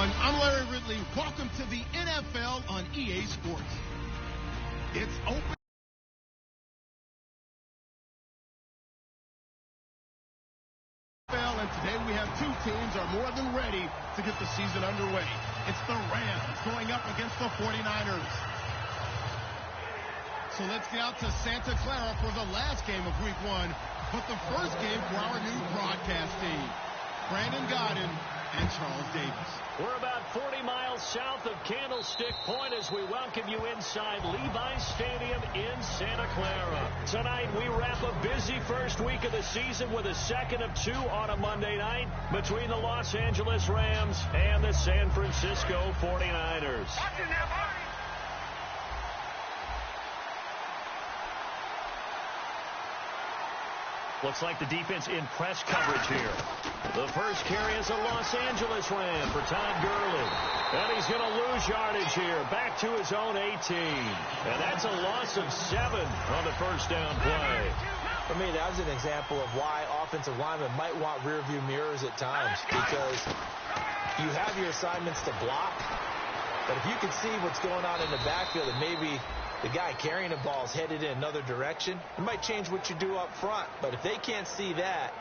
everyone. I'm Larry Ridley. Welcome to the NFL on EA Sports. It's open. And today we have two teams are more than ready to get the season underway. It's the Rams going up against the 49ers. So let's get out to Santa Clara for the last game of Week 1, but the first game for our new broadcast team, Brandon Godden and Charles Davis. We're about 40 miles south of Candlestick Point as we welcome you inside Levi's Stadium in Santa Clara. Tonight we wrap a busy first week of the season with a second of two on a Monday night between the Los Angeles Rams and the San Francisco 49ers. Looks like the defense in press coverage here. The first carry is a Los Angeles Ram for Todd Gurley. And he's going to lose yardage here. Back to his own 18. And that's a loss of 7 on the first down play. For me, that was an example of why offensive linemen might want rearview mirrors at times. Because you have your assignments to block. But if you can see what's going on in the backfield and maybe the guy carrying the ball is headed in another direction, it might change what you do up front. But if they can't see that,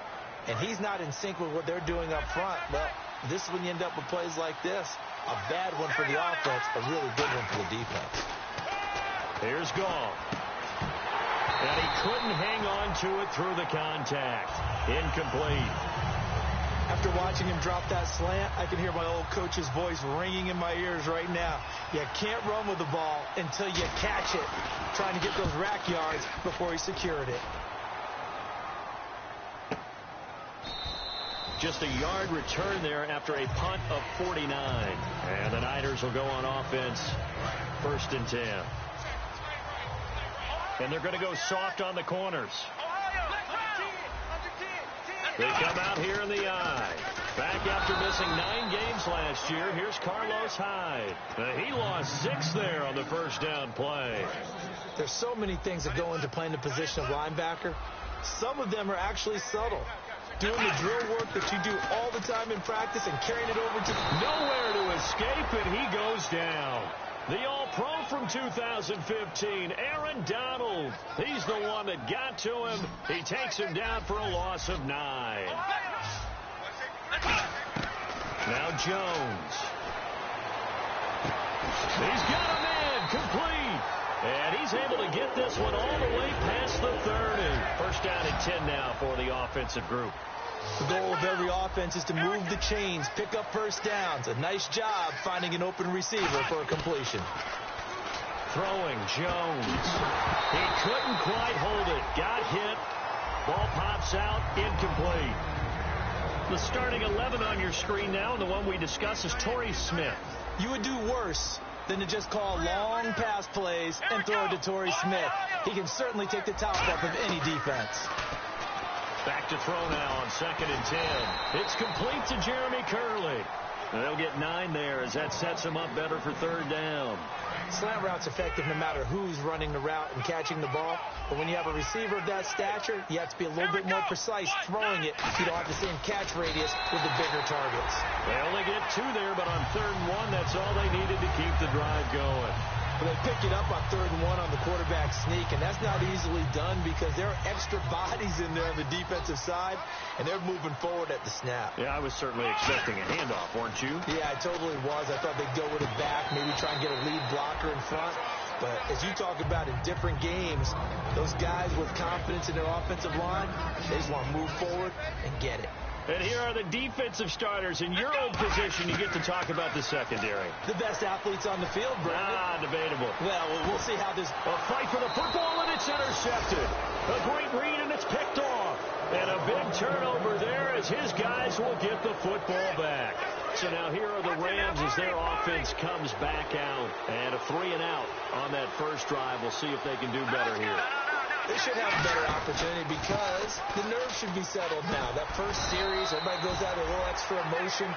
and he's not in sync with what they're doing up front, well, this is when you end up with plays like this. A bad one for the offense, a really good one for the defense. Here's Goff. And he couldn't hang on to it through the contact. Incomplete. After watching him drop that slant, I can hear my old coach's voice ringing in my ears right now. You can't run with the ball until you catch it, trying to get those rack yards before he secured it. Just a yard return there after a punt of 49. And the Niners will go on offense, 1st and 10. And they're going to go soft on the corners. They come out here in the eye. Back after missing 9 games last year, here's Carlos Hyde. He lost 6 there on the first down play. There's so many things that go into playing the position of linebacker. Some of them are actually subtle. Doing the drill work that you do all the time in practice and carrying it over to nowhere to escape, and he goes down. The All-Pro from 2015, Aaron Donald. He's the one that got to him. He takes him down for a loss of 9. Now Jones. He's got a man complete. And he's able to get this one all the way past the 30. First down and 10 now for the offensive group. The goal of every offense is to move the chains, pick up first downs. A nice job finding an open receiver for a completion. Throwing Jones. He couldn't quite hold it. Got hit. Ball pops out. Incomplete. The starting 11 on your screen now, and the one we discuss is Torrey Smith. You would do worse than to just call long pass plays and throw it to Torrey Smith. He can certainly take the top off of any defense. Back to throw now on 2nd and 10. It's complete to Jeremy Curley. And they'll get 9 there as that sets him up better for 3rd down. Slant route's effective no matter who's running the route and catching the ball. But when you have a receiver of that stature, you have to be a little bit more precise throwing it. You don't have the same catch radius with the bigger targets. They only get 2 there, but on 3rd and 1, that's all they needed to keep the drive going. Well, they pick it up on 3rd and 1 on the quarterback sneak, and that's not easily done because there are extra bodies in there on the defensive side, and they're moving forward at the snap. Yeah, I was certainly expecting a handoff, weren't you? Yeah, I totally was. I thought they'd go with it back, maybe try and get a lead blocker in front. But as you talk about in different games, those guys with confidence in their offensive line, they just want to move forward and get it. And here are the defensive starters. In your own position, you get to talk about the secondary. The best athletes on the field, Brandon. Debatable. Well, we'll see how this... A fight for the football, and it's intercepted. A great read, and it's picked off. And a big turnover there as his guys will get the football back. So now here are the Rams as their offense comes back out. And a 3-and-out on that first drive. We'll see if they can do better here. They should have a better opportunity because the nerves should be settled now. That first series, everybody goes out with a little extra emotion.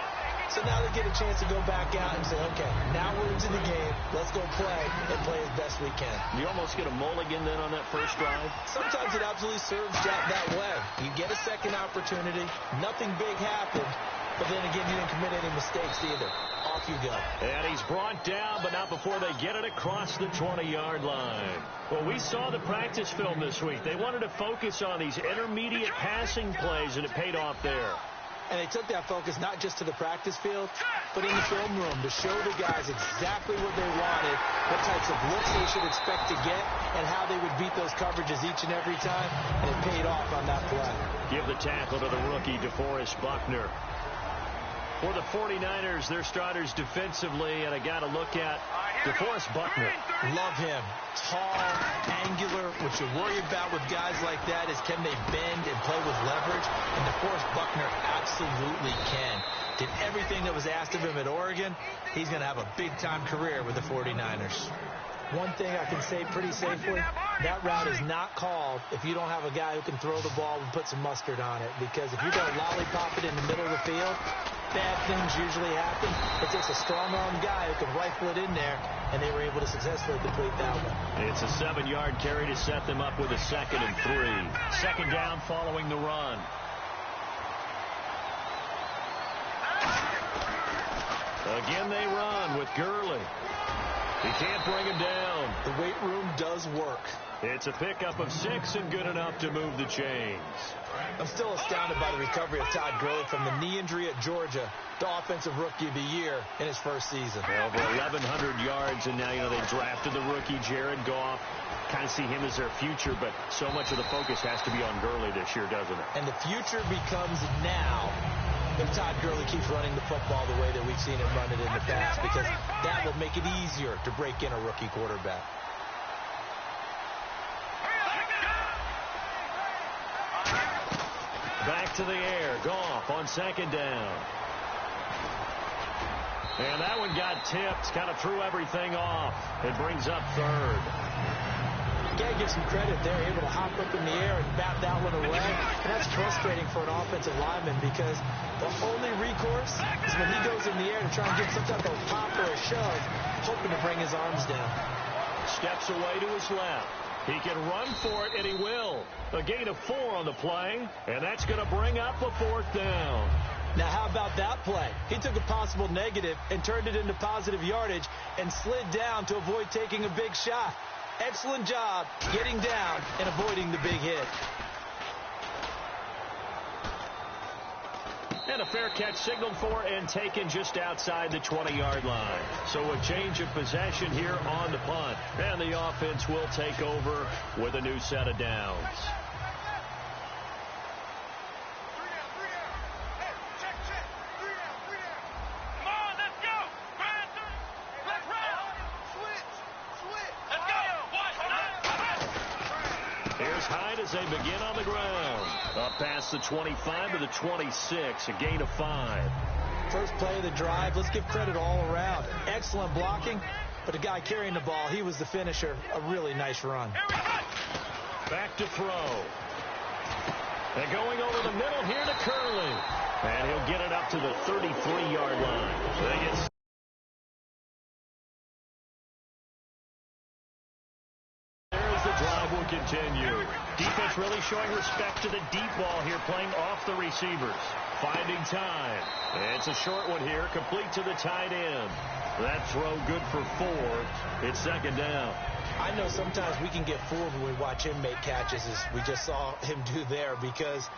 So now they get a chance to go back out and say, okay, now we're into the game. Let's go play and play as best we can. You almost get a mulligan then on that first drive? Sometimes it absolutely serves that way. You get a second opportunity. Nothing big happened. But then again, you didn't commit any mistakes either. off you go. And he's brought down, but not before they get it across the 20-yard line. Well, we saw the practice film this week. They wanted to focus on these intermediate passing plays, and it paid off there. And they took that focus not just to the practice field, but in the film room to show the guys exactly what they wanted, what types of looks they should expect to get, and how they would beat those coverages each and every time, and it paid off on that play. Give the tackle to the rookie, DeForest Buckner. For the 49ers, their starters defensively, and I got to look at DeForest Buckner. Love him. Tall, angular. What you worry about with guys like that is can they bend and play with leverage? And DeForest Buckner absolutely can. Did everything that was asked of him at Oregon. He's going to have a big-time career with the 49ers. One thing I can say pretty safely, that route is not called if you don't have a guy who can throw the ball and put some mustard on it. Because if you're going to lollipop it in the middle of the field, bad things usually happen. It takes a strong-arm guy who can rifle it in there, and they were able to successfully complete that one. It's a 7-yard carry to set them up with a 2nd and 3. Second down following the run. Again they run with Gurley. He can't bring him down. The weight room does work. It's a pickup of 6 and good enough to move the chains. I'm still astounded by the recovery of Todd Gurley from the knee injury at Georgia, the offensive rookie of the year in his first season. Over 1,100 yards, and now, they drafted the rookie, Jared Goff. Kind of see him as their future, but so much of the focus has to be on Gurley this year, doesn't it? And the future becomes now if Todd Gurley keeps running the football the way that we've seen him run it in the past, because that will make it easier to break in a rookie quarterback. Back to the air. Goff on 2nd down. And that one got tipped. Kind of threw everything off. It brings up 3rd. You got to give some credit there, able to hop up in the air and bat that one away. And that's frustrating for an offensive lineman because the only recourse is when he goes in the air to try and get some type of pop or a shove, hoping to bring his arms down. Steps away to his left. He can run for it, and he will. A gain of 4 on the play, and that's going to bring up a 4th down. Now, how about that play? He took a possible negative and turned it into positive yardage and slid down to avoid taking a big shot. Excellent job getting down and avoiding the big hit. And a fair catch signaled for and taken just outside the 20-yard line. So a change of possession here on the punt. And the offense will take over with a new set of downs. Here's Hyde as they begin on the ground. Up past the 25 to the 26, a gain of 5. First play of the drive, let's give credit all around. Excellent blocking, but the guy carrying the ball, he was the finisher. A really nice run. Back to throw. And going over the middle here to Curley. And he'll get it up to the 33-yard line. They get drive will continue. Defense really showing respect to the deep ball here, playing off the receivers. Finding time. It's a short one here, complete to the tight end. That throw good for 4. It's 2nd down. I know sometimes we can get fooled when we watch him make catches, as we just saw him do there, because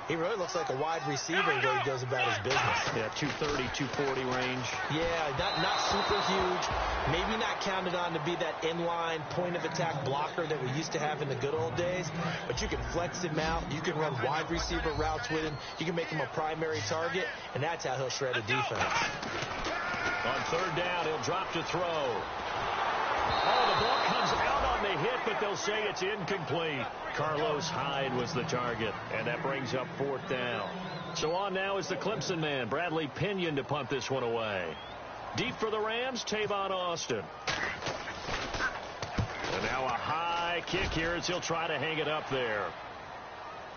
he really looks like a wide receiver the way he goes about his business. Yeah, 230, 240 range. Yeah, not super huge. Maybe not counted on to be that inline point-of-attack blocker that we used to have in the good old days. But you can flex him out. You can run wide receiver routes with him. You can make him a primary target, and that's how he'll shred a defense. On 3rd down, he'll drop to throw. Oh, the ball comes out on the hit, but they'll say it's incomplete. Carlos Hyde was the target, and that brings up 4th down. So on now is the Clemson man, Bradley Pinion, to punt this one away. Deep for the Rams, Tavon Austin. And now a high kick here as he'll try to hang it up there.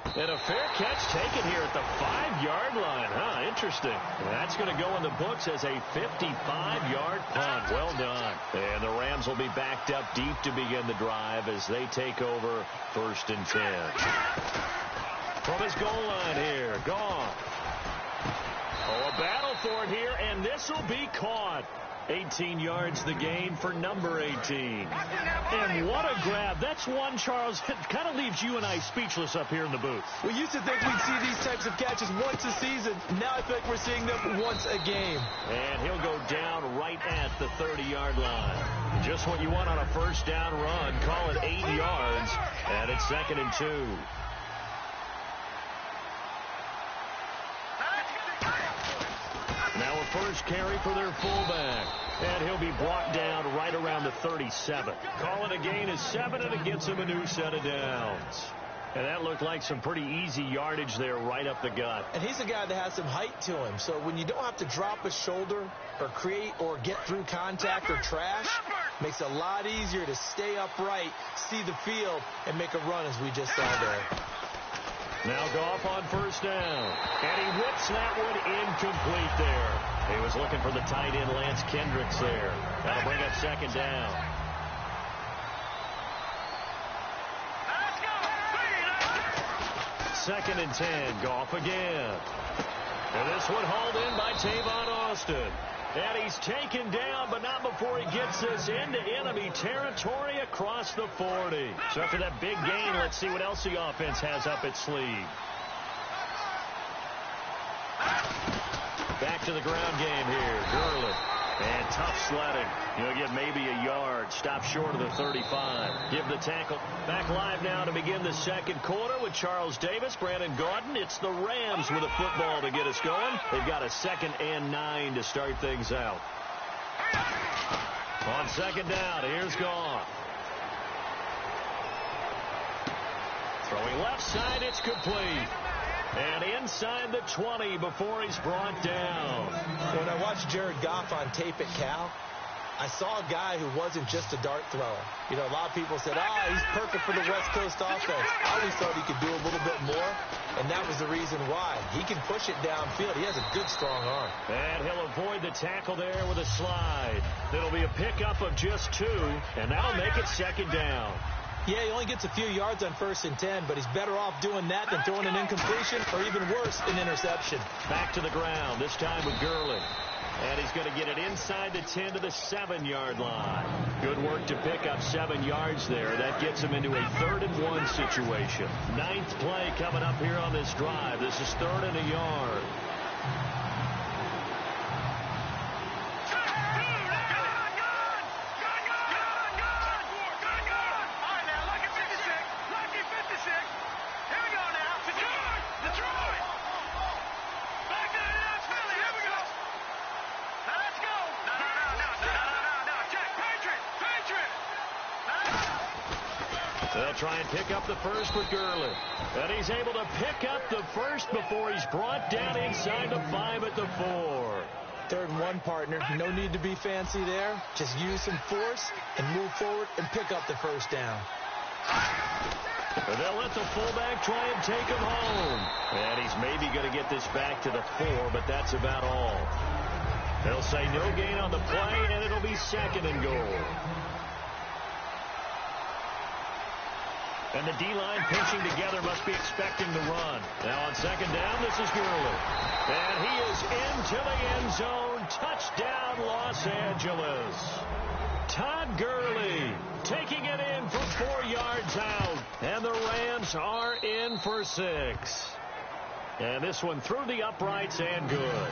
And a fair catch taken here at the 5-yard line. Interesting. That's going to go in the books as a 55-yard punt. Well done. And the Rams will be backed up deep to begin the drive as they take over 1st and 10. From his goal line here, Goff. Oh, a battle for it here, and this will be caught. 18 yards the gain for number 18. And what a grab. That's one, Charles, that kind of leaves you and I speechless up here in the booth. We used to think we'd see these types of catches once a season. Now I feel like we're seeing them once a game. And he'll go down right at the 30-yard line. Just what you want on a first down run. Call it 8 yards, and it's 2nd and 2. Now a first carry for their fullback. And he'll be brought down right around the 37. Call it a gain of 7, and it gets him a new set of downs. And that looked like some pretty easy yardage there right up the gut. And he's a guy that has some height to him. So when you don't have to drop a shoulder or create or get through contact or trash, makes it a lot easier to stay upright, see the field, and make a run as we just saw there. Now Goff on first down. And he whips that one incomplete there. He was looking for the tight end Lance Kendricks there. That'll bring up 2nd down. Second and 10. Goff again. And this one hauled in by Tavon Austin. And he's taken down, but not before he gets this into enemy territory across the 40. So after that big gain, let's see what else the offense has up its sleeve. Back to the ground game here. Gurley. And tough sledding. He'll get maybe a yard. Stop short of the 35. Give the tackle. Back live now to begin the second quarter with Charles Davis, Brandon Gaudin. It's the Rams with a football to get us going. They've got a 2nd and 9 to start things out. On 2nd down, here's Goff. Throwing left side, it's complete. And inside the 20 before he's brought down. When I watched Jared Goff on tape at Cal, I saw a guy who wasn't just a dart thrower. You know, a lot of people said, he's perfect for the West Coast offense. I always thought he could do a little bit more, and that was the reason why. He can push it downfield. He has a good, strong arm. And he'll avoid the tackle there with a slide. It'll be a pickup of just 2, and that'll make it 2nd down. Yeah, he only gets a few yards on 1st and 10, but he's better off doing that than throwing an incompletion or even worse, an interception. Back to the ground, this time with Gurley. And he's going to get it inside the 10 to the 7-yard line. Good work to pick up 7 yards there. That gets him into a 3rd and 1 situation. 9th play coming up here on this drive. This is 3rd and a yard. They'll try and pick up the first with Gurley. And he's able to pick up the first before he's brought down inside the 5 at the 4. 3rd and 1, partner. No need to be fancy there. Just use some force and move forward and pick up the first down. And they'll let the fullback try and take him home. And he's maybe going to get this back to the 4, but that's about all. They'll say no gain on the play, and it'll be 2nd and goal. And the D-line pinching together must be expecting the run. Now on 2nd down, this is Gurley. And he is into the end zone. Touchdown, Los Angeles. Todd Gurley taking it in from 4 yards out. And the Rams are in for 6. And this one through the uprights and good.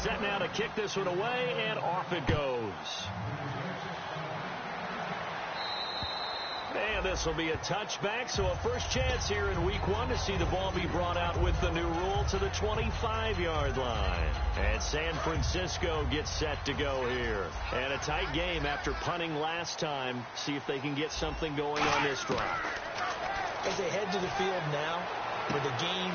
Set now to kick this one away, and off it goes. And this will be a touchback, so a first chance here in week 1 to see the ball be brought out with the new rule to the 25-yard line. And San Francisco gets set to go here. And a tight game after punting last time. See if they can get something going on this drive. As they head to the field now, with the game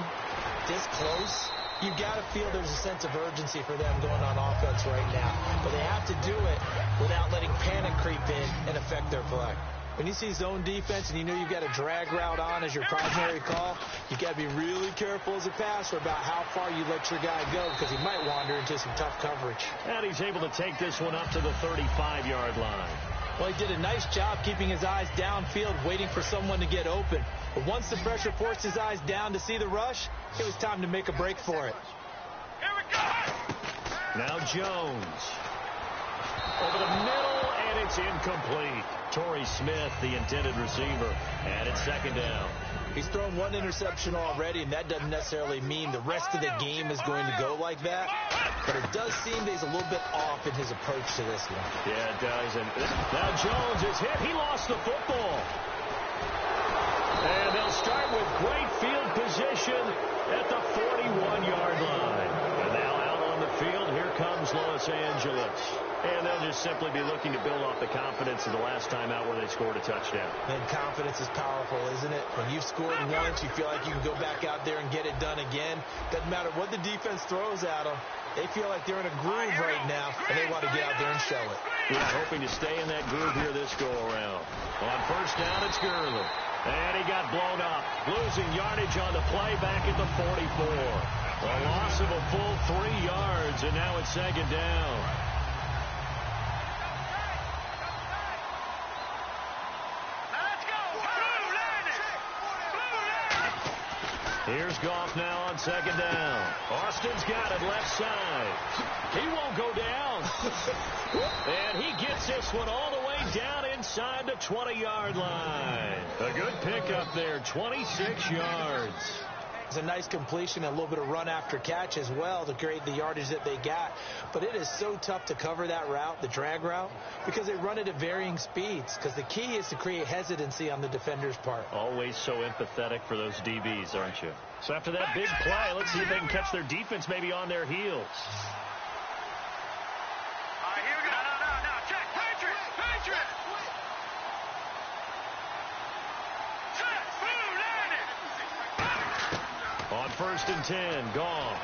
this close, you've got to feel there's a sense of urgency for them going on offense right now. But they have to do it without letting panic creep in and affect their play. When you see zone defense and you know you've got a drag route on as your primary call, you've got to be really careful as a passer about how far you let your guy go because he might wander into some tough coverage. And he's able to take this one up to the 35-yard line. Well, he did a nice job keeping his eyes downfield, waiting for someone to get open. But once the pressure forced his eyes down to see the rush, it was time to make a break for it. Here we go! Now Jones. Over the middle, and it's incomplete. Torrey Smith, the intended receiver, and it's second down. He's thrown one interception already, and that doesn't necessarily mean the rest of the game is going to go like that. But it does seem that he's a little bit off in his approach to this one. Yeah, it does. And now Jones is hit. He lost the football. And they'll start with great field position at the 41-yard line. And now out on the field, here comes Los Angeles. And they'll just simply be looking to build off the confidence of the last time out where they scored a touchdown. And confidence is powerful, isn't it? When you've scored once, you feel like you can go back out there and get it done again. Doesn't matter what the defense throws at them. They feel like they're in a groove right now, and they want to get out there and show it. Yeah, hoping to stay in that groove here this go-around. On first down, it's Gurley. And he got blown up, losing yardage on the play back at the 44. A loss of a full 3 yards, and now it's second down. Here's Goff now on second down. Austin's got it left side. He won't go down. And he gets this one all the way down inside the 20-yard line. A good pickup there, 26 yards. It's a nice completion, a little bit of run after catch as well to create the yardage that they got. But it is so tough to cover that route, the drag route, because they run it at varying speeds. Because the key is to create hesitancy on the defender's part. Always so empathetic for those DBs, aren't you? So after that big play, let's see if they can catch their defense maybe on their heels. All right, here we go. No. Check. Patriot. On first and 10, Goff.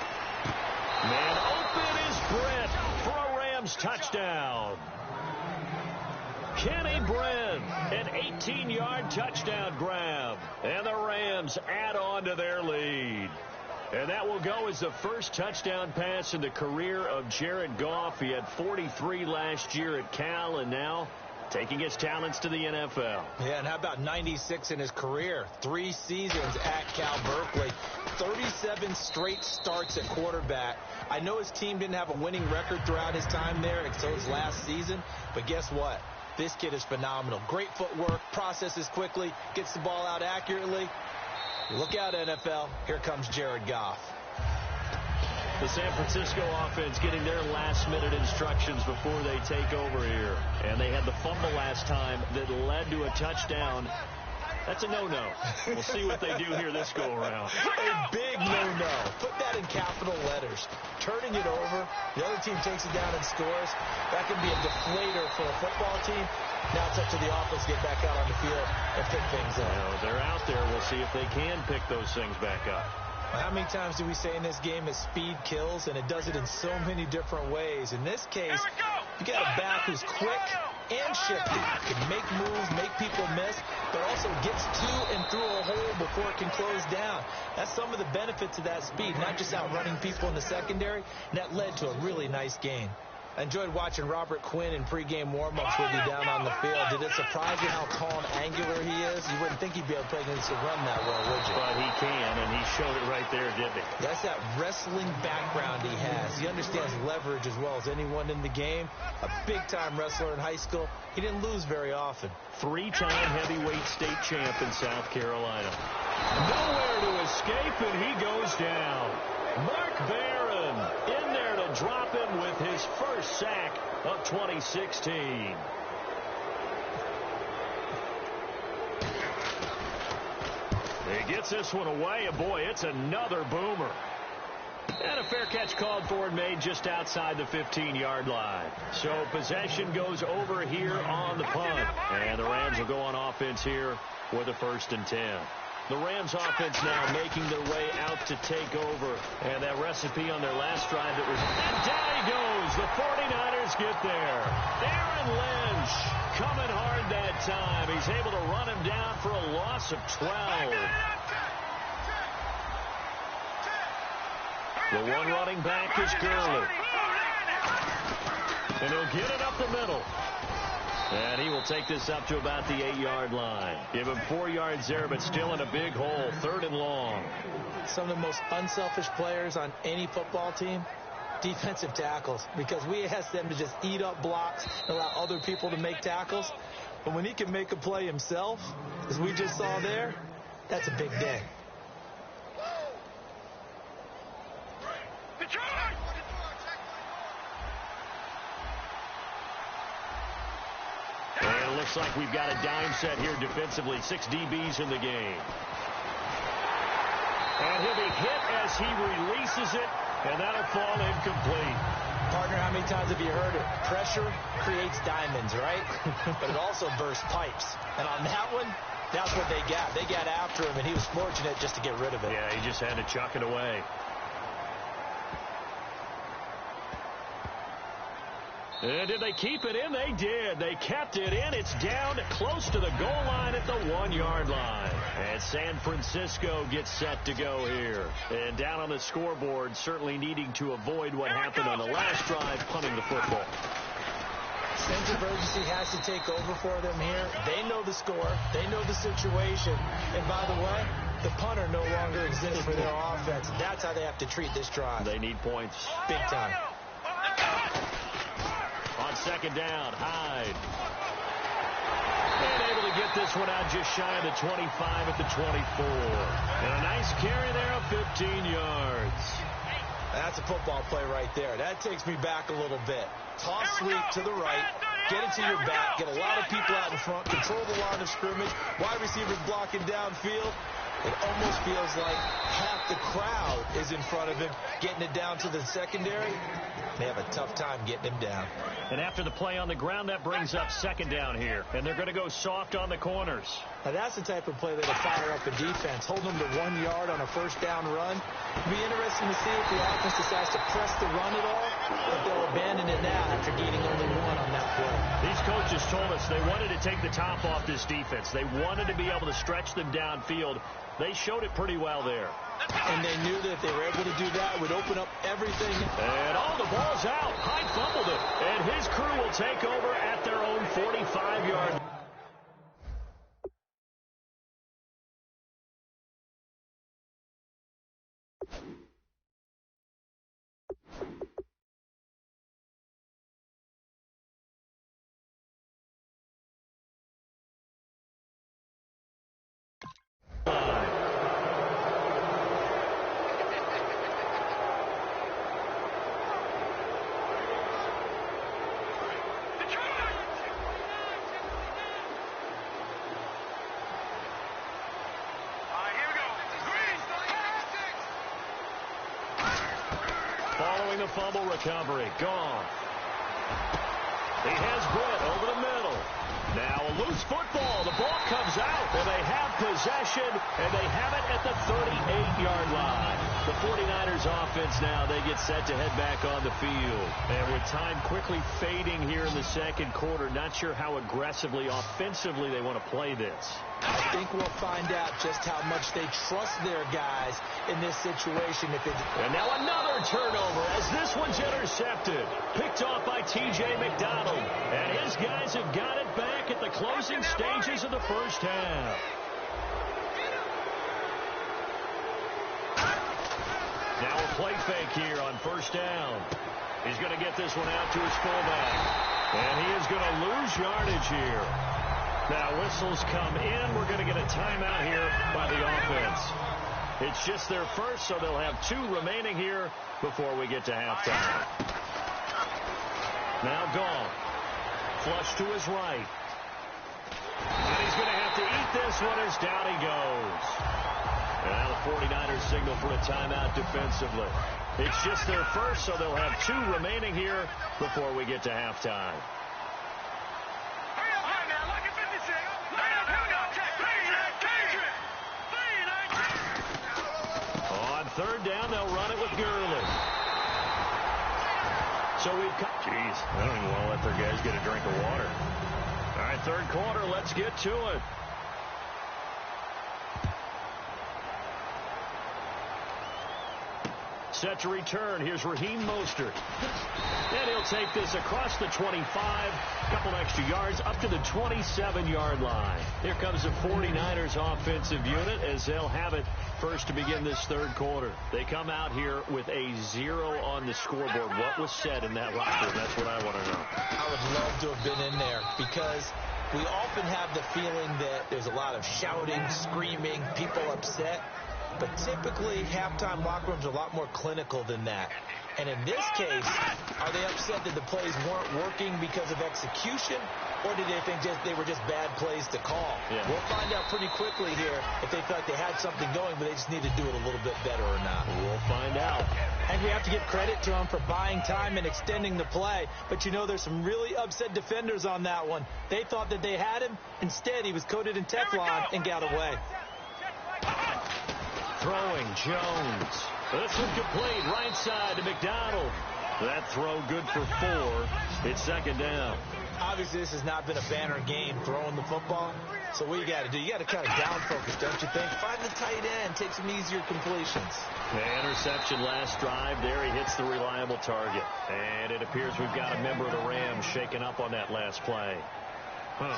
Man open is Brent for a Rams touchdown. Kenny Brent, an 18-yard touchdown grab. And the Rams add on to their lead. And that will go as the first touchdown pass in the career of Jared Goff. He had 43 last year at Cal, and now taking his talents to the NFL. Yeah, and how about 96 in his career? 3 seasons at Cal Berkeley. 37 straight starts at quarterback. I know his team didn't have a winning record throughout his time there until his last season, but guess what? This kid is phenomenal. Great footwork, processes quickly, gets the ball out accurately. Look out, NFL. Here comes Jared Goff. The San Francisco offense getting their last-minute instructions before they take over here. And they had the fumble last time that led to a touchdown. That's a no-no. We'll see what they do here this go-around. A big no-no. Put that in capital letters. Turning it over, the other team takes it down and scores. That can be a deflator for a football team. Now it's up to the offense to get back out on the field and pick things up. They're out there. We'll see if they can pick those things back up. How many times do we say in this game that speed kills, and it does it in so many different ways? In this case, you got a back who's quick and shifty, can make moves, make people miss, but also gets to and through a hole before it can close down. That's some of the benefits of that speed, not just outrunning people in the secondary, and that led to a really nice game. I enjoyed watching Robert Quinn in pregame warm-ups with you down on the field. Did it surprise you how tall and angular he is? You wouldn't think he'd be able to play against the run that well, would you? But he can, and he showed it right there, didn't he? That's that wrestling background he has. He understands leverage as well as anyone in the game. A big-time wrestler in high school. He didn't lose very often. 3-time heavyweight state champ in South Carolina. Nowhere to escape, and he goes down. Mark Barron in there to drop him with his first sack of 2016. He gets this one away, and boy, it's another boomer. And a fair catch called for and made just outside the 15-yard line. So possession goes over here on the punt. And the Rams will go on offense here with a 1st and 10. The Rams offense now making their way out to take over. And that recipe on their last drive that was... And down he goes. The 49ers get there. Aaron Lynch coming hard that time. He's able to run him down for a loss of 12. The one running back is Gurley. And he'll get it up the middle. And he will take this up to about the 8-yard line. Give him 4 yards there, but still in a big hole. 3rd and long. Some of the most unselfish players on any football team, defensive tackles, because we ask them to just eat up blocks and allow other people to make tackles. But when he can make a play himself, as we just saw there, that's a big day. And it looks like we've got a dime set here defensively. 6 DBs in the game. And he'll be hit as he releases it, and that'll fall incomplete. Partner, how many times have you heard it? Pressure creates diamonds, right? But it also bursts pipes. And on that one, that's what they got. They got after him, and he was fortunate just to get rid of it. Yeah, he just had to chuck it away. And did they keep it in? They did. They kept it in. It's down close to the goal line at the 1-yard line. And San Francisco gets set to go here. And down on the scoreboard, certainly needing to avoid what happened on the last drive, punting the football. Sense of urgency has to take over for them here. They know the score. They know the situation. And by the way, the punter no longer exists for their offense. That's how they have to treat this drive. They need points. Big time. On 2nd down, Hyde. And able to get this one out just shy of the 25 at the 24. And a nice carry there of 15 yards. That's a football play right there. That takes me back a little bit. Toss sweep to the right, get it to your back, get a lot of people out in front, control the line of scrimmage, wide receivers blocking downfield. It almost feels like half the crowd is in front of him, getting it down to the secondary. They have a tough time getting him down. And after the play on the ground, that brings up 2nd down here. And they're going to go soft on the corners. Now that's the type of play that'll fire up a defense. Hold them to 1 yard on a 1st down run. It'll be interesting to see if the offense decides to press the run at all, but they'll abandon it now after gaining only 1 on that play. These coaches told us they wanted to take the top off this defense. They wanted to be able to stretch them downfield. They showed it pretty well there. And they knew that if they were able to do that, it would open up everything. And the ball's out. Hyde fumbled it. And his crew will take over at their own 45-yard. Following the fumble recovery. Gone. He has Britt over the middle. Now a loose football. The ball comes out, and they have possession, and they have it at the 38-yard line. The 49ers offense now, they get set to head back on the field. And with time quickly fading here in the 2nd quarter, not sure how aggressively, offensively they want to play this. I think we'll find out just how much they trust their guys in this situation. And now another turnover as this one's intercepted. Picked off by T.J. McDonald. And his guys have got it back at the closing stages of the 1st half. Now a play fake here on 1st down. He's going to get this one out to his fullback. And he is going to lose yardage here. Now whistles come in. We're going to get a timeout here by the offense. It's just their first, so they'll have 2 remaining here before we get to halftime. Now gone. Flush to his right. And he's going to have to eat this one as down he goes. And now the 49ers signal for a timeout defensively. It's just their first, so they'll have 2 remaining here before we get to halftime. On 3rd down, they'll run it with Gurley. So we've got... Jeez, I don't even want to let their guys get a drink of water. All right, 3rd quarter, let's get to it. Set to return. Here's Raheem Mostert. And he'll take this across the 25. A couple extra yards up to the 27-yard line. Here comes the 49ers offensive unit as they'll have it first to begin this third quarter. They come out here with a 0 on the scoreboard. What was said in that locker room? That's what I want to know. I would love to have been in there because we often have the feeling that there's a lot of shouting, screaming, people upset. But typically, halftime locker rooms are a lot more clinical than that. And in this case, are they upset that the plays weren't working because of execution? Or did they think they were just bad plays to call? Yeah. We'll find out pretty quickly here if they felt they had something going, but they just need to do it a little bit better or not. We'll find out. And we have to give credit to him for buying time and extending the play. But, you know, there's some really upset defenders on that one. They thought that they had him. Instead, he was coated in Teflon and got away. Throwing Jones. This one complete right side to McDonald. That throw good for 4. It's second down. Obviously, this has not been a banner game throwing the football. So what you got to do, you got to kind of down focus, don't you think? Find the tight end, take some easier completions. The interception last drive. There he hits the reliable target. And it appears we've got a member of the Rams shaken up on that last play.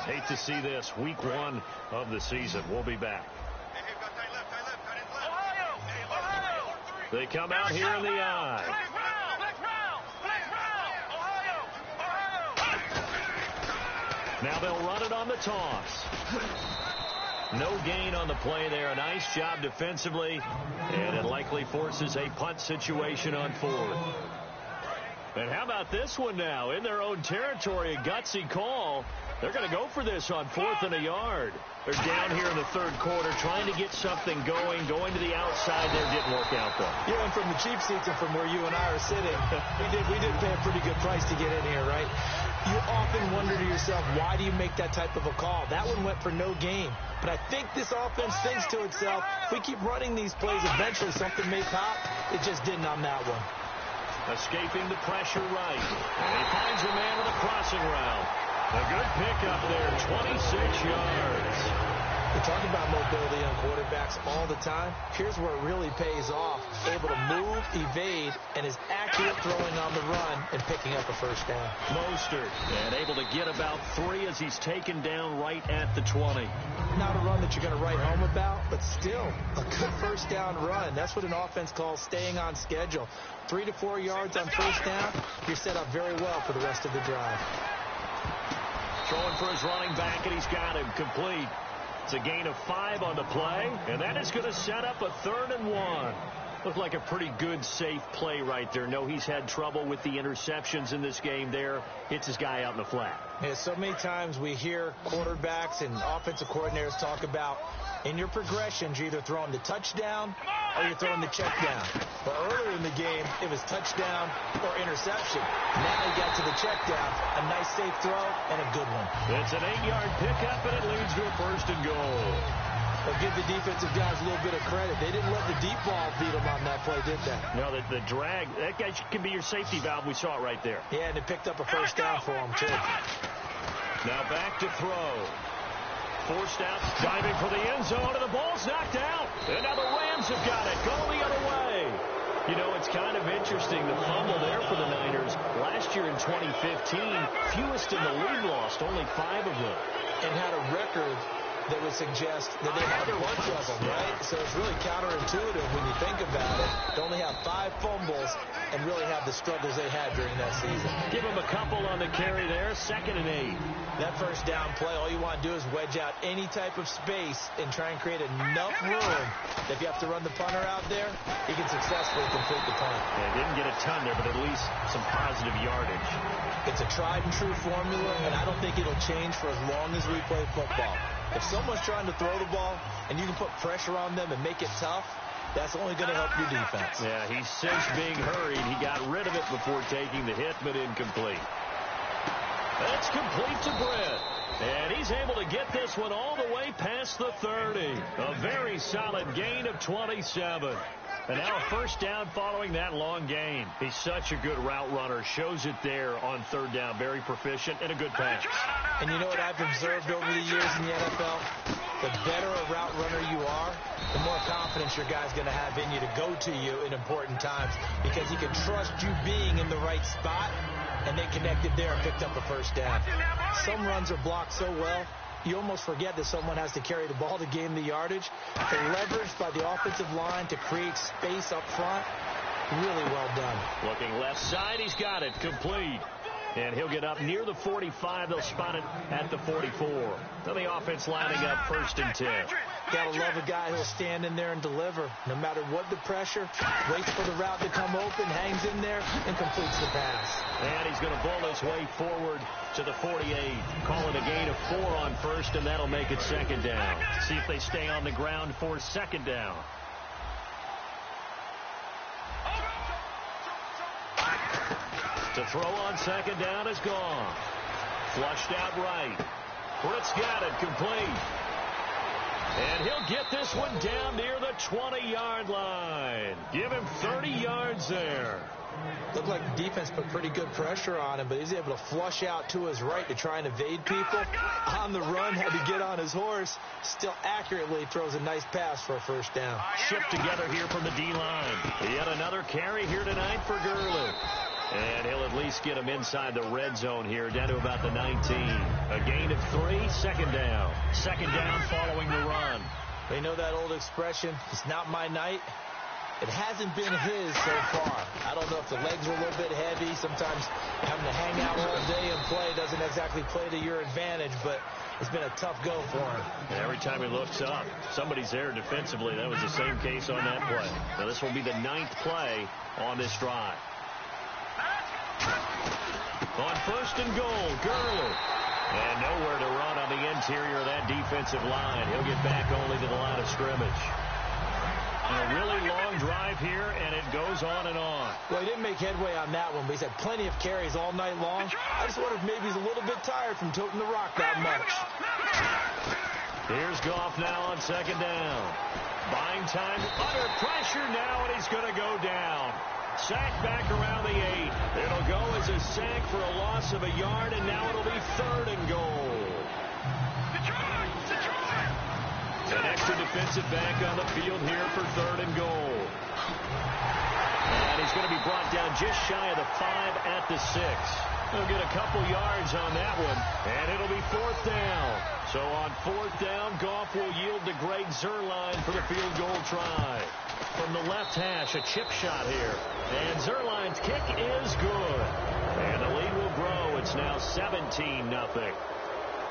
Hate to see this. Week 1 of the season. We'll be back. They come out here in the eye. Now they'll run it on the toss. No gain on the play there. A nice job defensively. And it likely forces a punt situation on 4th. And how about this one now? In their own territory, a gutsy call. They're going to go for this on 4th and a yard. They're down here in the third quarter trying to get something going to the outside there. Didn't work out, though. Yeah, and from the cheap seats and from where you and I are sitting, we did pay a pretty good price to get in here, right? You often wonder to yourself, why do you make that type of a call? That one went for no gain. But I think this offense thinks to itself, if we keep running these plays, eventually something may pop. It just didn't on that one. Escaping the pressure right. And he finds a man with a crossing route. A good pickup there, 26 yards. We talk about mobility on quarterbacks all the time. Here's where it really pays off. Able to move, evade, and is accurate throwing on the run and picking up a first down. Mostert, and able to get about 3 as he's taken down right at the 20. Not a run that you're going to write home about, but still a good first down run. That's what an offense calls staying on schedule. 3 to 4 yards on first down, you're set up very well for the rest of the drive. Throwing for his running back, and he's got him complete. It's a gain of 5 on the play, and that is going to set up a 3rd and 1. Looked like a pretty good, safe play right there. No, he's had trouble with the interceptions in this game there. Hits his guy out in the flat. Yeah, so many times we hear quarterbacks and offensive coordinators talk about in your progressions, you're either throwing the touchdown or you're throwing the check down. But earlier in the game, it was touchdown or interception. Now he got to the check down. A nice safe throw and a good one. It's an 8-yard pickup, and it leads to a 1st and goal. But give the defensive guys a little bit of credit. They didn't let the deep ball beat them on that play, did they? No, the drag, that guy can be your safety valve. We saw it right there. Yeah, and it picked up a first down for him, too. Now back to throw. Forced out, diving for the end zone, and the ball's knocked out. And now the Rams have got it, going the other way. You know, it's kind of interesting, the fumble there for the Niners. Last year in 2015, fewest in the league lost, only 5 of them. And had a record that would suggest that they had a bunch of them, right? So it's really counterintuitive when you think about it. To only have 5 fumbles and really have the struggles they had during that season. Give them a couple on the carry there, 2nd and 8. That first down play, all you want to do is wedge out any type of space and try and create enough room that if you have to run the punter out there, he can successfully complete the punt. Yeah, didn't get a ton there, but at least some positive yardage. It's a tried and true formula, and I don't think it'll change for as long as we play football. If someone's trying to throw the ball and you can put pressure on them and make it tough, that's only going to help your defense. Yeah, he sensed being hurried. He got rid of it before taking the hit, but incomplete. That's complete to Britt. And he's able to get this one all the way past the 30. A very solid gain of 27. And now a first down following that long gain. He's such a good route runner. Shows it there on 3rd down. Very proficient and a good pass. And you know what I've observed over the years in the NFL? the better a route runner you are, the more confidence your guy's going to have in you to go to you in important times because he can trust you being in the right spot, and they connected there and picked up a first down. Some runs are blocked so well, you almost forget that someone has to carry the ball to gain the yardage. The leverage by the offensive line to create space up front, really well done. Looking left side, he's got it, complete. And he'll get up near the 45. They'll spot it at the 44. So the offense lining up 1st and 10. Gotta love a guy who'll stand in there and deliver. No matter what the pressure, waits for the route to come open, hangs in there, and completes the pass. And he's going to bull his way forward to the 48. Call it a gain of 4 on 1st, and that'll make it 2nd down. See if they stay on the ground for 2nd down. To throw on 2nd down is gone. Flushed out right. Britt's got it, complete. And he'll get this one down near the 20-yard line. Give him 30 yards there. Looked like the defense put pretty good pressure on him, but he's able to flush out to his right to try and evade people. On the run, had to get on his horse. Still accurately throws a nice pass for a 1st down. Shipped together here from the D-line. Yet another carry here tonight for Gurley. And he'll at least get him inside the red zone here, down to about the 19. A gain of 3, 2nd down. 2nd down following the run. They know that old expression, it's not my night. It hasn't been his so far. I don't know if the legs were a little bit heavy. Sometimes having to hang out all day and play doesn't exactly play to your advantage, but it's been a tough go for him. And every time he looks up, somebody's there defensively. That was the same case on that play. Now this will be the 9th play on this drive. On 1st and goal, Gurley. And nowhere to run on the interior of that defensive line. He'll get back only to the line of scrimmage. And a really long drive here, and it goes on and on. Well, he didn't make headway on that one, but he's had plenty of carries all night long. I just wonder if maybe he's a little bit tired from toting the rock that much. Here's Goff now on 2nd down. Buying time under pressure now, and he's going to go down. Sack back around the 8. It'll go as a sack for a loss of a yard, and now it'll be 3rd and goal. An extra defensive back on the field here for 3rd and goal. And he's going to be brought down just shy of the 5 at the 6. He'll get a couple yards on that one, and it'll be 4th down. So on 4th down, Goff will yield to Greg Zuerlein for the field goal try. From the left hash, a chip shot here. And Zuerlein's kick is good. And the lead will grow. It's now 17-0.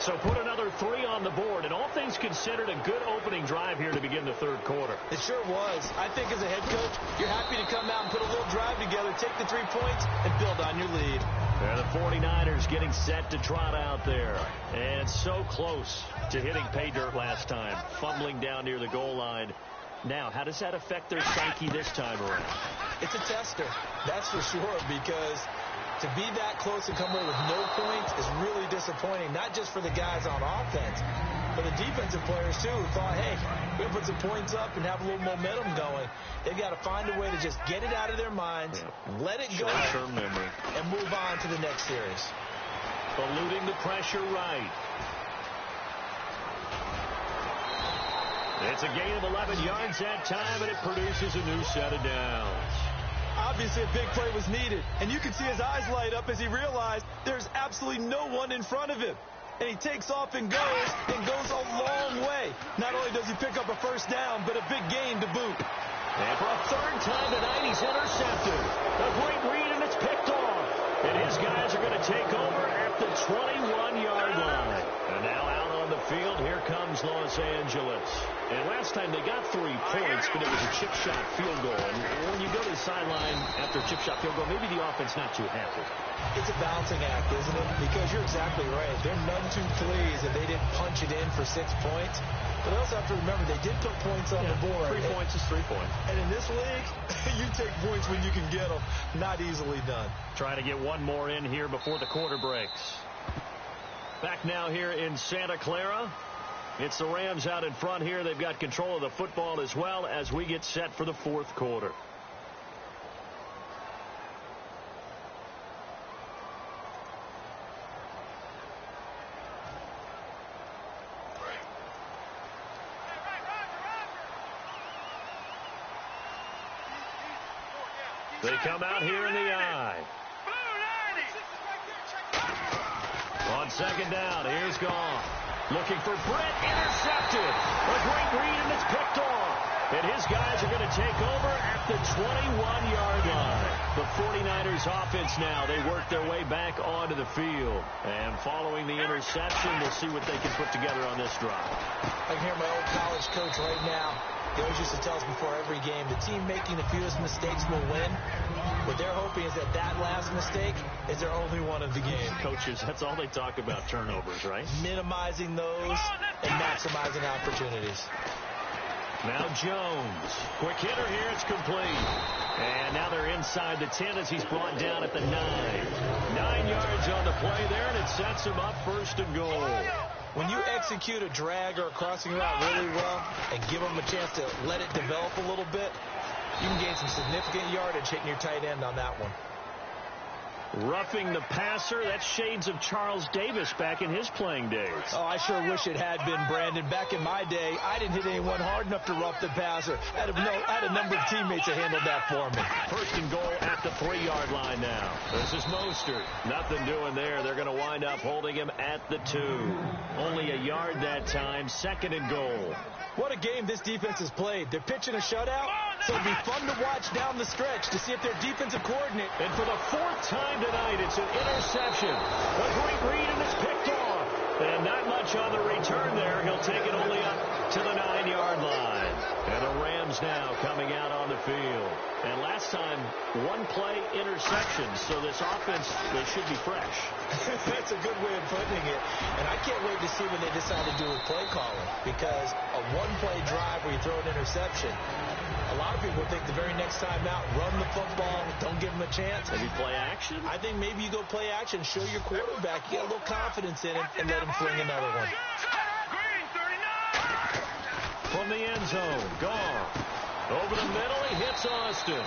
So put another 3 on the board, and all things considered, a good opening drive here to begin the 3rd quarter. It sure was. I think as a head coach, you're happy to come out and put a little drive together, take the 3 points, and build on your lead. And the 49ers getting set to trot out there. And so close to hitting pay dirt last time, fumbling down near the goal line. Now, how does that affect their psyche this time around? It's a tester, that's for sure, because to be that close and come away with no points is really disappointing, not just for the guys on offense, but the defensive players, too, who thought, hey, we're going to put some points up and have a little momentum going. They've got to find a way to just get it out of their minds, let it go, short-term memory, and move on to the next series. Eluding the pressure right. It's a gain of 11 yards that time, and it produces a new set of downs. Obviously, a big play was needed, and you can see his eyes light up as he realized there's absolutely no one in front of him. And he takes off and goes a long way. Not only does he pick up a 1st down, but a big gain to boot. And for a 3rd time tonight, he's intercepted. A great read, and it's picked off. And his guys are going to take over at the 21-yard line. And now out on the field, here comes Los Angeles. And last time they got 3 points, but it was a chip shot field goal. And when you go to the sideline after a chip shot field goal, maybe the offense not too happy. It's a balancing act, isn't it? Because you're exactly right. They're none too pleased that they didn't punch it in for 6 points. But they also have to remember they did put points on the board. 3 points is 3 points. And in this league, you take points when you can get them. Not easily done. Trying to get one more in here before the quarter breaks. Back now here in Santa Clara. It's the Rams out in front here. They've got control of the football as well as we get set for the 4th quarter. They come out here in the I. On second down, here's Goff. Looking for Brett, intercepted. A great read, and it's picked off. And his guys are going to take over at the 21-yard line. The 49ers offense now, they work their way back onto the field. And following the interception, we'll see what they can put together on this drive. I can hear my old college coach right now. He always used to tell us before every game, the team making the fewest mistakes will win. What they're hoping is that that last mistake is their only one of the game. Coaches, that's all they talk about, turnovers, right? Minimizing those and maximizing opportunities. Now Jones. Quick hitter here. It's complete. And now they're inside the 10 as he's brought down at the 9. 9 yards on the play there, and it sets him up first and goal. When you execute a drag or a crossing route really well and give them a chance to let it develop a little bit, you can gain some significant yardage hitting your tight end on that one. Roughing the passer, that's shades of Charles Davis back in his playing days. Oh, I sure wish it had been, Brandon. Back in my day, I didn't hit anyone hard enough to rough the passer. I had a number of teammates that handled that for me. First and goal at the 3-yard line now. This is Mostert. Nothing doing there. They're going to wind up holding him at the 2. Only a yard that time. Second and goal. What a game this defense has played. They're pitching a shutout, so it'll be fun to watch down the stretch to see if their defensive coordinate. And for the 4th time tonight, it's an interception. A great read, and it's picked off. And not much on the return there. He'll take it only up to the 9-yard line. And the Rams now coming out on the field. And last time, 1-play interception. So this offense, they should be fresh. That's a good way of putting it. And I can't wait to see when they decide to do a play calling. Because a 1-play drive where you throw an interception, a lot of people think the very next time out, run the football, don't give them a chance. Maybe play action? I think maybe you go play action, show your quarterback, you get a little confidence in him, and let him fling another one. From the end zone, Goff. Over the middle, he hits Austin.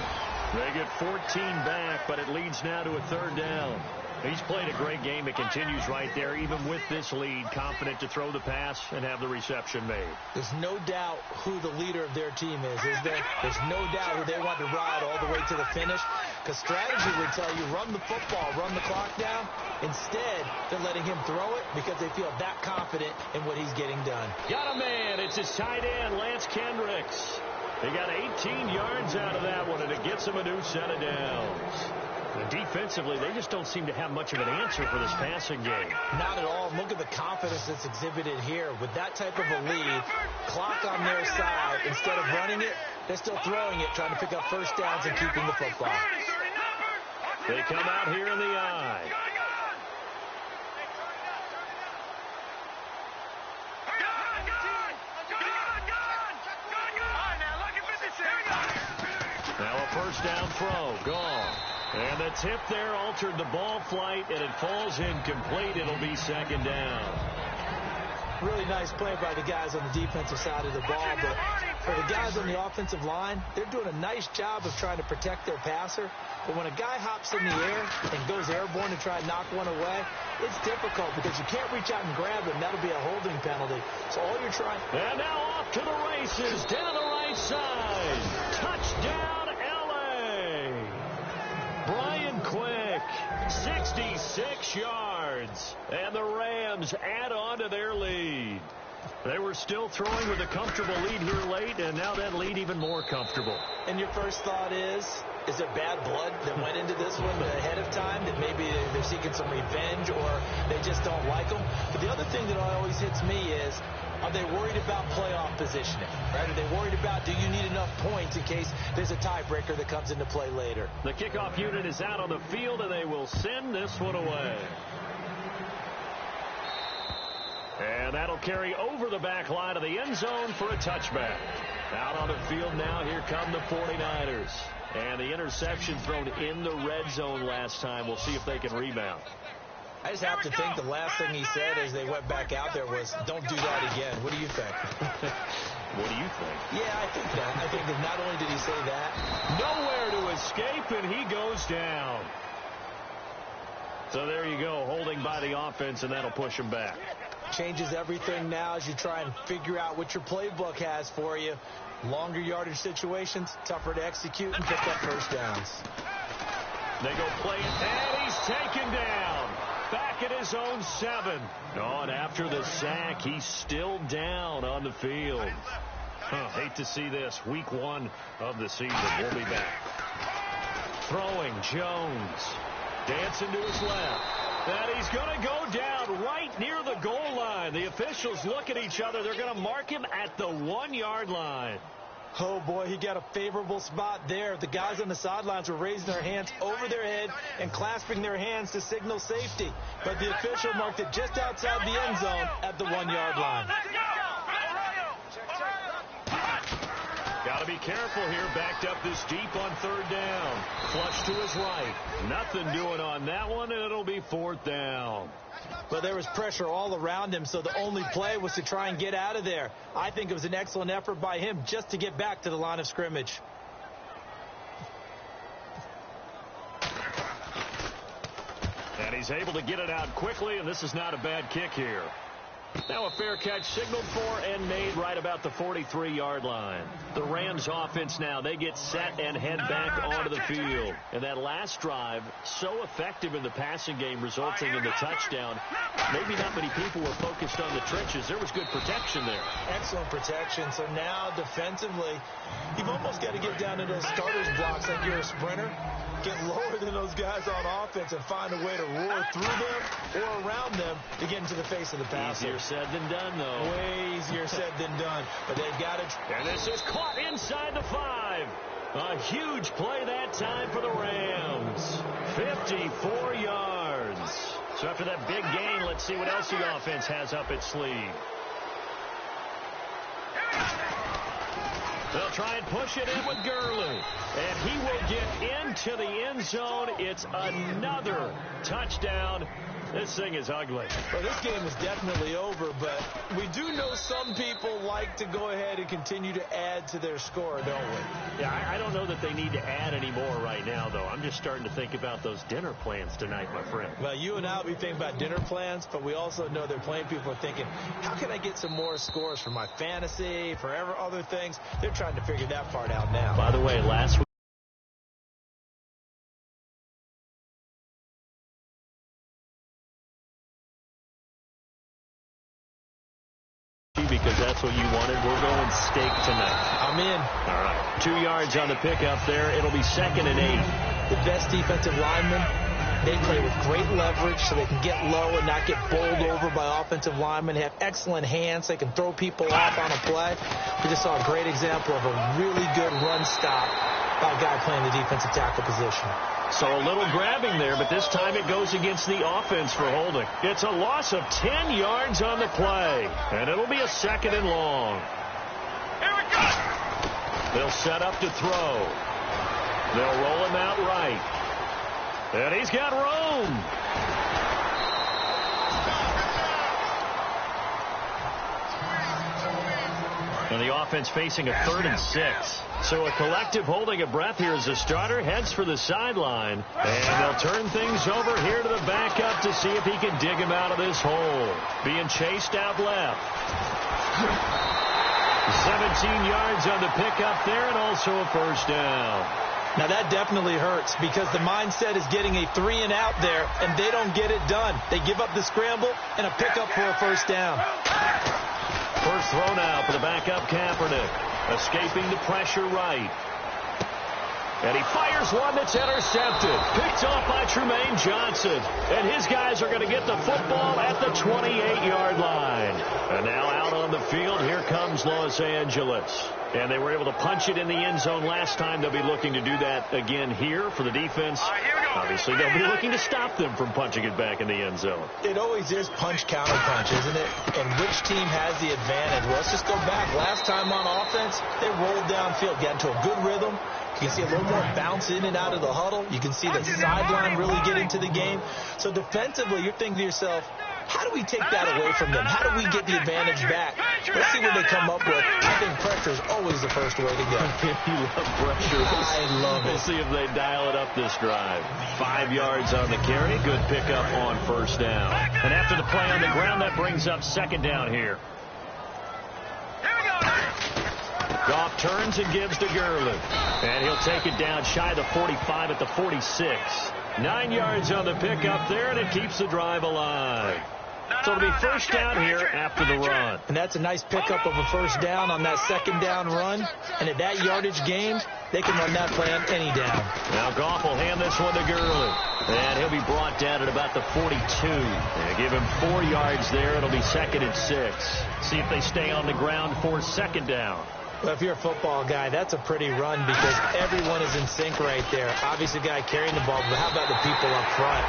They get 14 back, but it leads now to a 3rd down. He's played a great game. It continues right there, even with this lead, confident to throw the pass and have the reception made. There's no doubt who the leader of their team is there? There's no doubt who they want to ride all the way to the finish. Because strategy would tell you, run the football, run the clock down. Instead, they're letting him throw it because they feel that confident in what he's getting done. Got a man. It's his tight end, Lance Kendricks. He got 18 yards out of that one, and it gets him a new set of downs. And defensively, they just don't seem to have much of an answer for this passing game. Not at all. Look at the confidence that's exhibited here. With that type of a lead, clock on their side, instead of running it, they're still throwing it, trying to pick up first downs and keeping the football. They come out here in the I. Now a first down throw. Gone. And the tip there altered the ball flight, and it falls incomplete. It'll be 2nd down. Really nice play by the guys on the defensive side of the ball, but for the guys on the offensive line, they're doing a nice job of trying to protect their passer. But when a guy hops in the air and goes airborne to try and knock one away, it's difficult because you can't reach out and grab him. That'll be a holding penalty. So all you're trying... And now off to the races, down the right side. Touchdown, L.A. Brian Quick, 66 yards. And the Rams add on to their lead. They were still throwing with a comfortable lead here late, and now that lead even more comfortable. And your first thought is there bad blood that went into this one ahead of time, that maybe they're seeking some revenge or they just don't like them? But the other thing that always hits me is, are they worried about playoff positioning? Right? Are they worried about, do you need enough points in case there's a tiebreaker that comes into play later? The kickoff unit is out on the field, and they will send this one away. And that'll carry over the back line of the end zone for a touchback. Out on the field now, here come the 49ers. And the interception thrown in the red zone last time. We'll see if they can rebound. I just have to think the last thing he said as they went back out there was, don't do that again. What do you think? What do you think? Yeah, I think that. I think that not only did he say that. Nowhere to escape, and he goes down. So there you go, holding by the offense, and that'll push them back. Changes everything now as you try and figure out what your playbook has for you. Longer yardage situations, tougher to execute and pick up first downs. They go play it, and he's taken down. Back at his own 7. Oh, and after the sack, he's still down on the field. Hate to see this. Week 1 of the season. We'll be back. Throwing, Jones. Dancing to his left. And he's going to go down right near the goal line. The officials look at each other. They're going to mark him at the 1-yard line. Oh, boy, he got a favorable spot there. The guys on the sidelines were raising their hands over their head and clasping their hands to signal safety. But the official marked it just outside the end zone at the 1-yard line. Got to be careful here. Backed up this deep on 3rd down. Flush to his right. Nothing doing on that one, and it'll be 4th down. But there was pressure all around him, so the only play was to try and get out of there. I think it was an excellent effort by him just to get back to the line of scrimmage. And he's able to get it out quickly, and this is not a bad kick here. Now a fair catch signaled for and made right about the 43-yard line. The Rams offense now, they get set and head back onto the field. And that last drive, so effective in the passing game, resulting in the touchdown. Maybe not many people were focused on the trenches. There was good protection there. Excellent protection. So now defensively, you've almost got to get down to those starters blocks like you're a sprinter. Get lower than those guys on offense and find a way to roar through them or around them to get into the face of the passer. Easier said than done, though. Way easier said than done. But they've got it. And this is caught inside the 5. A huge play that time for the Rams. 54 yards. So after that big gain, let's see what else the offense has up its sleeve. They'll try and push it in with Gurley. And he will get into the end zone. It's another touchdown. This thing is ugly. Well, this game is definitely over, but we do know some people like to go ahead and continue to add to their score, don't we? Yeah, I don't know that they need to add any more right now, though. I'm just starting to think about those dinner plans tonight, my friend. Well, you and I will be thinking about dinner plans, but we also know they're playing people are thinking, how can I get some more scores for my fantasy, for other things? They're trying to figure that part out now. By the way, last week, because that's what you wanted. We're going steak tonight. I'm in. All right. 2 yards on the pickup there. It'll be 2nd and 8. The best defensive linemen, they play with great leverage so they can get low and not get bowled over by offensive linemen. They have excellent hands. They can throw people off on a play. We just saw a great example of a really good run stop by a guy playing the defensive tackle position. So a little grabbing there, but this time it goes against the offense for holding. It's a loss of 10 yards on the play, and it'll be a 2nd and long. Here we go! They'll set up to throw. They'll roll him out right. And he's got room. And the offense facing a 3rd and 6. So a collective holding a breath here as the starter heads for the sideline. And they'll turn things over here to the backup to see if he can dig him out of this hole. Being chased out left. 17 yards on the pickup there and also a 1st down. Now that definitely hurts because the mindset is getting a 3 and out there and they don't get it done. They give up the scramble and a pickup for a 1st down. First throw now for the backup Kaepernick. Escaping the pressure right. And he fires one that's intercepted. Picked off by Trumaine Johnson. And his guys are going to get the football at the 28-yard line. And now out on the field, here comes Los Angeles. And they were able to punch it in the end zone last time. They'll be looking to do that again here for the defense. Obviously, they'll be looking to stop them from punching it back in the end zone. It always is punch, counter punch, isn't it? And which team has the advantage? Well, let's just go back. Last time on offense, they rolled downfield, got into a good rhythm. You can see a little more bounce in and out of the huddle. You can see the sideline really get into the game. So defensively, you're thinking to yourself, How do we take that away from them? How do we get the advantage back? Let's see what they come up with. I think pressure is always the first way to go. You love pressure. I love it. We'll see if they dial it up this drive. 5 yards on the carry. Good pickup on first down. And after the play on the ground, that brings up second down here. Goff turns and gives to Gurley. And he'll take it down shy of the 45 at the 46. 9 yards on the pickup there, and it keeps the drive alive. So it'll be first down here after the run. And that's a nice pickup of a first down on that second down run. And at that yardage gain, they can run that play on any down. Now Goff will hand this one to Gurley. And he'll be brought down at about the 42. And give him 4 yards there. It'll be 2nd and 6. See if they stay on the ground for second down. Well, if you're a football guy, that's a pretty run because everyone is in sync right there. Obviously, the guy carrying the ball, but how about the people up front?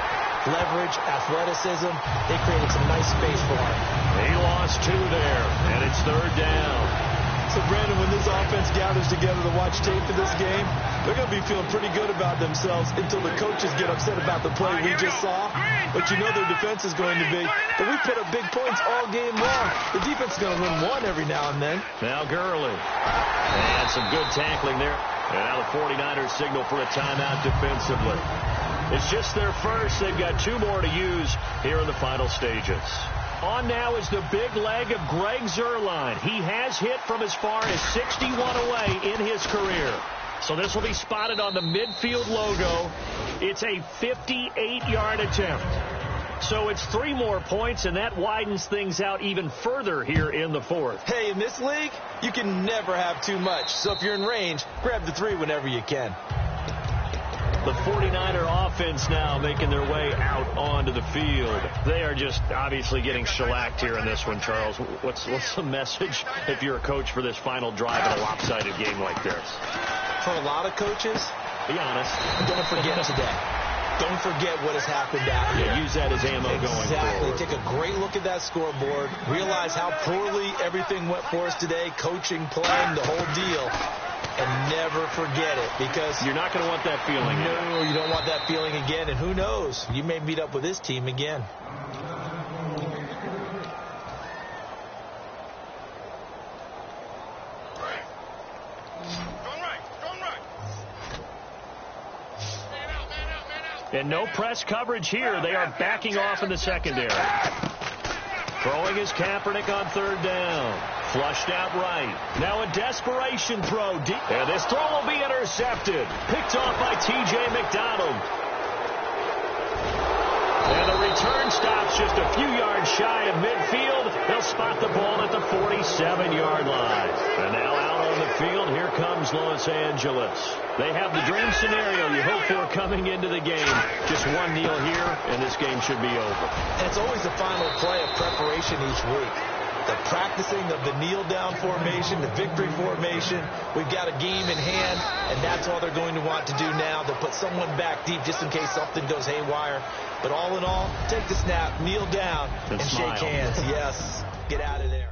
Leverage, athleticism, they created some nice space for him. He lost 2 there, and it's third down. So, Brandon, when this offense gathers together to watch tape for this game, they're going to be feeling pretty good about themselves until the coaches get upset about the play we just saw. But you know their defense is going to be. But we put up big points all game long. The defense is going to win one every now and then. Now Gurley. And some good tackling there. And now the 49ers signal for a timeout defensively. It's just their first. They've got 2 more to use here in the final stages. On now is the big leg of Greg Zuerlein. He has hit from as far as 61 away in his career. So this will be spotted on the midfield logo. It's a 58-yard attempt. So it's 3 more points, and that widens things out even further here in the fourth. Hey, in this league, you can never have too much. So if you're in range, grab the 3 whenever you can. The 49er offense now making their way out onto the field. They are just obviously getting shellacked here in this one, Charles. What's the message if you're a coach for this final drive in a lopsided game like this? For a lot of coaches, be honest, don't forget today. Don't forget what has happened out here. Yeah, use that as ammo going forward. Exactly. Take a great look at that scoreboard. Realize how poorly everything went for us today. Coaching, playing, the whole deal. And never forget it, because you're not going to want that feeling. No, you don't want that feeling again. And who knows? You may meet up with this team again. And no press coverage here. They are backing off in the secondary. Throwing is Kaepernick on third down. Flushed out right. Now a desperation throw deep. And this throw will be intercepted. Picked off by T.J. McDonald. And the return stops just a few yards shy of midfield. They'll spot the ball at the 47-yard line. And now out on the field, here comes Los Angeles. They have the dream scenario you hope for coming into the game. Just one kneel here, and this game should be over. And it's always the final play of preparation each week. The practicing of the kneel-down formation, the victory formation. We've got a game in hand, and that's all they're going to want to do now. They'll put someone back deep just in case something goes haywire. But all in all, take the snap, kneel down, and shake hands. Yes, get out of there.